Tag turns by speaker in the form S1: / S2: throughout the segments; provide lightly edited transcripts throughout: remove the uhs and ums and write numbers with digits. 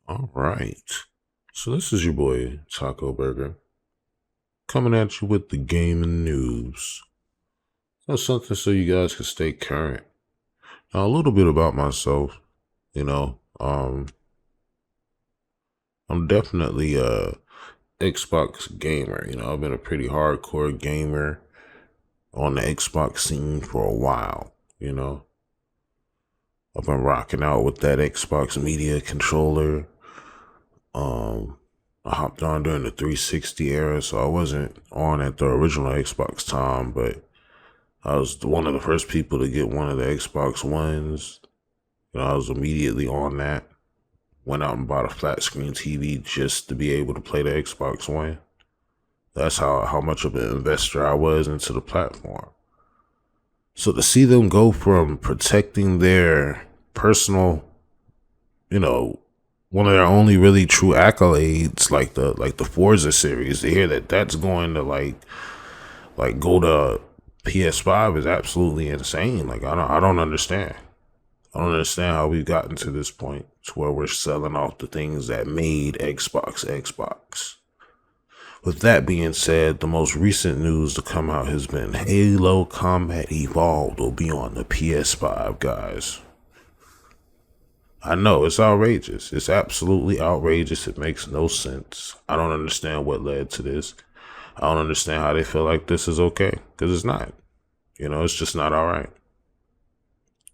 S1: All right. So this is your boy Taco Burger coming at you with the gaming news. That's something so you guys can stay current. Now a little bit about myself, you know, I'm definitely a Xbox gamer. I've been a pretty hardcore gamer on the Xbox scene for a while, you know. I've been rocking out with that Xbox media controller. Um I hopped on during the 360 era, so I wasn't on at the original Xbox time, but I was one of the first people to get one of the Xbox Ones. I was immediately on that. Went out and bought a flat screen TV just to be able to play the Xbox One. That's how much of an investor I was into the platform. So to see them go from protecting their personal, you know, one of their only really true accolades, like the Forza series, to hear that that's going to like go to PS5 is absolutely insane. Like I don't understand. I don't understand how we've gotten to this point to where we're selling off the things that made Xbox. With that being said, the most recent news to come out has been Halo Combat Evolved will be on the PS5, guys. I know it's outrageous. It's absolutely outrageous. It makes no sense. I don't understand what led to this. I don't understand how they feel like this is okay, because it's not. It's just not all right.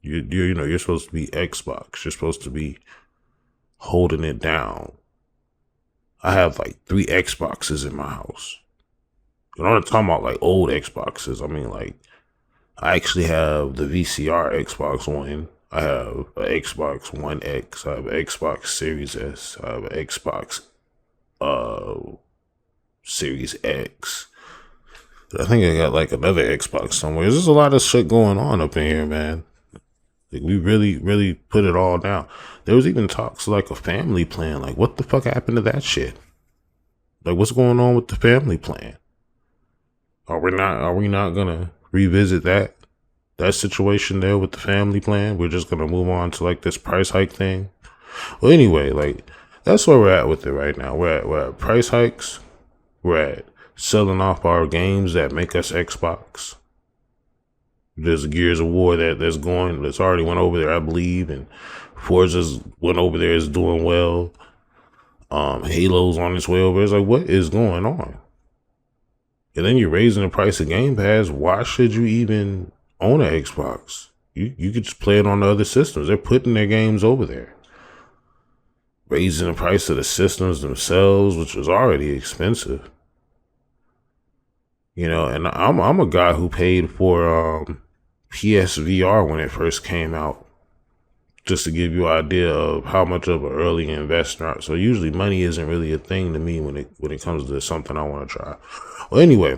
S1: You're supposed to be Xbox. You're supposed to be holding it down. I have like 3 Xboxes in my house. I'm not talking about like old Xboxes. I mean, like, I actually have the VCR Xbox One. I have an Xbox One X. I have an Xbox Series S. I have an Xbox Series X. I think I got like another Xbox somewhere. There's just a lot of shit going on up in here, man. Like, we really put it all down. There was even talks like a family plan. Like, what the fuck happened to that shit? Like, what's going on with the family plan? Are we not gonna revisit that situation there with the family plan? We're just gonna move on to like this price hike thing. Well, anyway, like, that's where we're at with it right now. We're at price hikes. We're at selling off our games that make us Xbox. There's Gears of War that's already went over there, I believe, and Forza's went over there, is doing well. Halo's on its way over. It's like, what is going on? And then you're raising the price of Game Pass. Why should you even own an Xbox? You could just play it on the other systems. They're putting their games over there. Raising the price of the systems themselves, which was already expensive. And I'm a guy who paid for PSVR when it first came out, just to give you an idea of how much of an early investor. So usually money isn't really a thing to me when it comes to something I want to try. Well, anyway,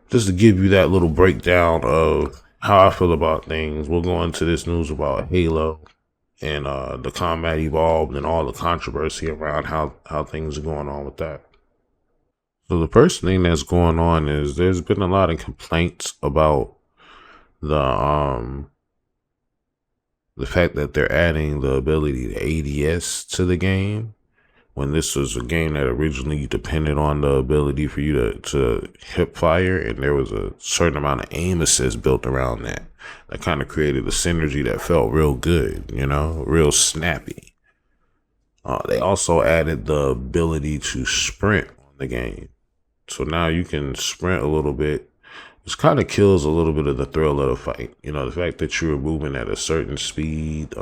S1: just to give you that little breakdown of how I feel about things, we'll go into this news about Halo and the Combat Evolved and all the controversy around how things are going on with that. So the first thing that's going on is there's been a lot of complaints about the the fact that they're adding the ability to ADS to the game, when this was a game that originally depended on the ability for you to hip fire, and there was a certain amount of aim assist built around that. That kind of created a synergy that felt real good, real snappy. They also added the ability to sprint on the game. So now you can sprint a little bit, which kind of kills a little bit of the thrill of the fight. The fact that you were moving at a certain speed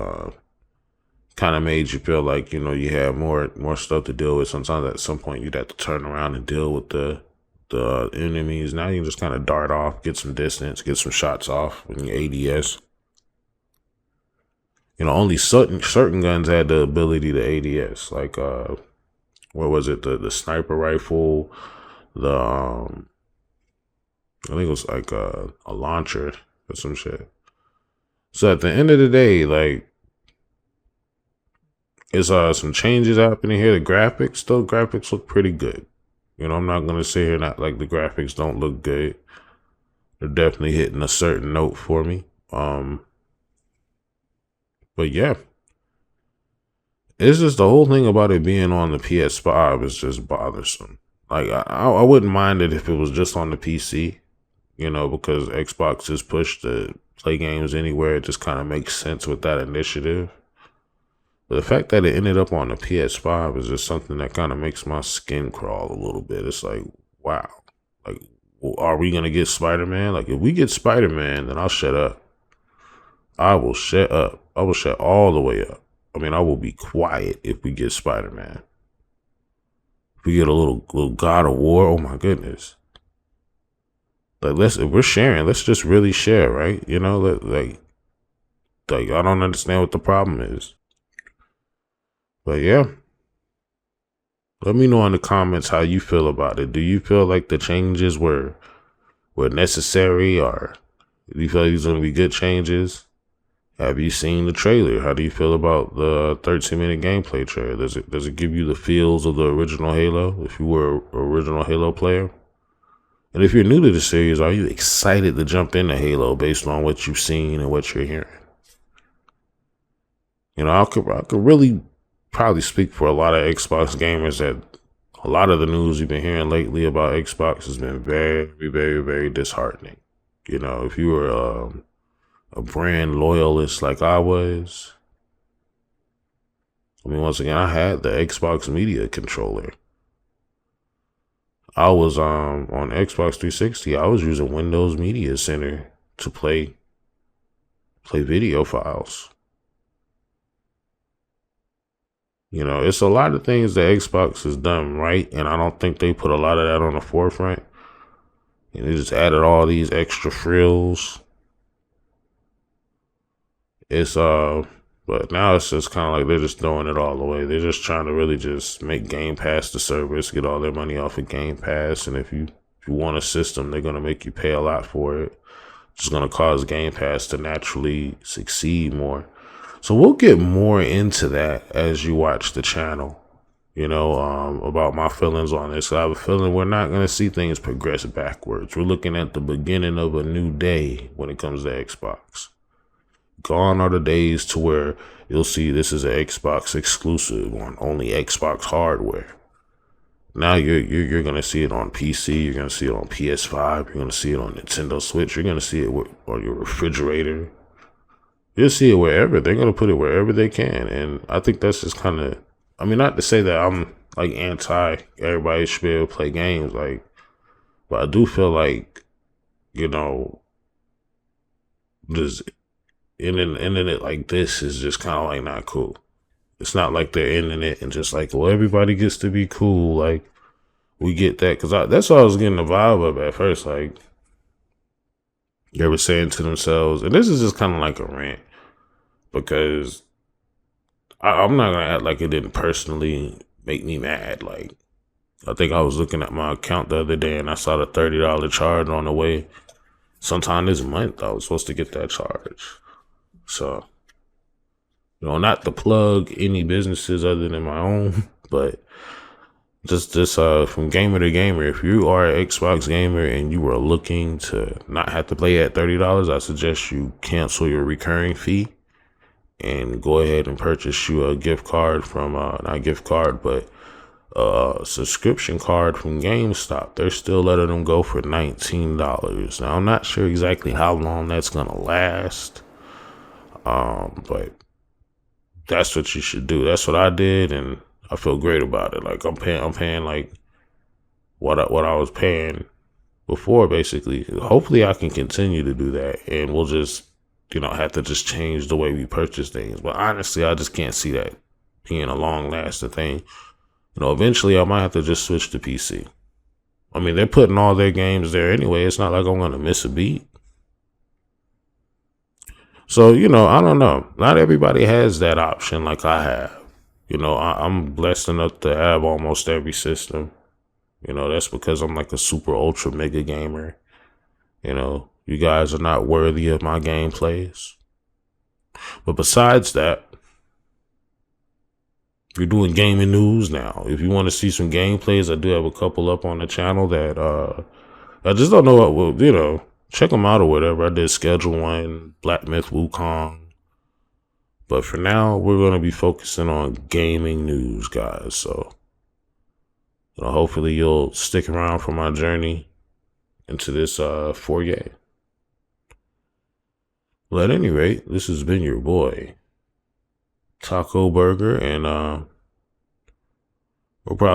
S1: kind of made you feel like, you had more stuff to deal with. Sometimes at some point you'd have to turn around and deal with the enemies. Now you can just kind of dart off, get some distance, get some shots off when you ADS. Only certain guns had the ability to ADS, like what was it, the sniper rifle, the I think it was like a launcher or some shit. So at the end of the day, like, it's some changes happening here. The graphics look pretty good. I'm not gonna say here not like the graphics don't look good. They're definitely hitting a certain note for me. But yeah, It's just the whole thing about it being on the PS5 is just bothersome. Like I wouldn't mind it if it was just on the PC, because Xbox is pushed to play games anywhere. It just kind of makes sense with that initiative. But the fact that it ended up on the PS5 is just something that kind of makes my skin crawl a little bit. It's like, wow, like, are we gonna get Spider-Man? Like, if we get Spider-Man, then I'll shut up. I will shut up. I will shut all the way up. I mean, I will be quiet if we get Spider-Man. If we get a little God of War, oh my goodness. Like, if we're sharing, let's just really share, right? Like I don't understand what the problem is. But yeah, let me know in the comments how you feel about it. Do you feel like the changes were necessary, or do you feel like these are gonna be good changes? Have you seen the trailer? How do you feel about the 13-minute gameplay trailer? Does it give you the feels of the original Halo, if you were an original Halo player? And if you're new to the series, are you excited to jump into Halo based on what you've seen and what you're hearing? I could really probably speak for a lot of Xbox gamers that a lot of the news you've been hearing lately about Xbox has been very, very, very disheartening. If you were a brand loyalist like I was, I mean, once again, I had the Xbox Media controller. I was on Xbox 360. I was using Windows Media Center to play video files. It's a lot of things that Xbox has done right, and I don't think they put a lot of that on the forefront. And they just added all these extra frills. But now it's just kind of like they're just throwing it all away. They're just trying to really just make Game Pass the service, get all their money off of Game Pass, and if you want a system, they're gonna make you pay a lot for it. It's gonna cause Game Pass to naturally succeed more. So we'll get more into that as you watch the channel, about my feelings on this. I have a feeling we're not going to see things progress backwards. We're looking at the beginning of a new day when it comes to Xbox. Gone are the days to where you'll see this is an Xbox exclusive on only Xbox hardware. Now you're going to see it on PC. You're going to see it on PS5. You're going to see it on Nintendo Switch. You're going to see it on your refrigerator. You'll see it wherever. They're going to put it wherever they can. And I think that's just kind of, I mean, not to say that I'm like anti everybody should be able to play games, but I do feel like, just ending it like this is just kind of like not cool. It's not like they're ending it and just like, well, everybody gets to be cool. Like, we get that. Because that's what I was getting the vibe of at first. Like, they were saying to themselves, and this is just kind of like a rant, because I'm not going to act like it didn't personally make me mad. Like, I think I was looking at my account the other day and I saw the $30 charge on the way. Sometime this month, I was supposed to get that charge. So, not to plug any businesses other than my own, but just from gamer to gamer, if you are an Xbox gamer and you are looking to not have to pay at $30, I suggest you cancel your recurring fee and go ahead and purchase you a gift card from, not gift card, but a subscription card from GameStop. They're still letting them go for $19. Now, I'm not sure exactly how long that's going to last, but that's what you should do. That's what I did, and I feel great about it. Like, I'm paying like what I was paying before, basically. Hopefully I can continue to do that, and we'll just, have to just change the way we purchase things. But honestly, I just can't see that being a long lasting thing. Eventually I might have to just switch to PC. I mean, they're putting all their games there anyway. It's not like I'm going to miss a beat. So, I don't know. Not everybody has that option like I have. I'm blessed enough to have almost every system. That's because I'm like a super ultra mega gamer. You guys are not worthy of my gameplays. But besides that, we're doing gaming news now. If you want to see some gameplays, I do have a couple up on the channel that I just don't know what check them out or whatever. I did Schedule 1, Black Myth Wukong, But for now, we're going to be focusing on gaming news, guys. So, hopefully you'll stick around for my journey into this foyer. Well, at any rate, this has been your boy, Taco Burger, and we're probably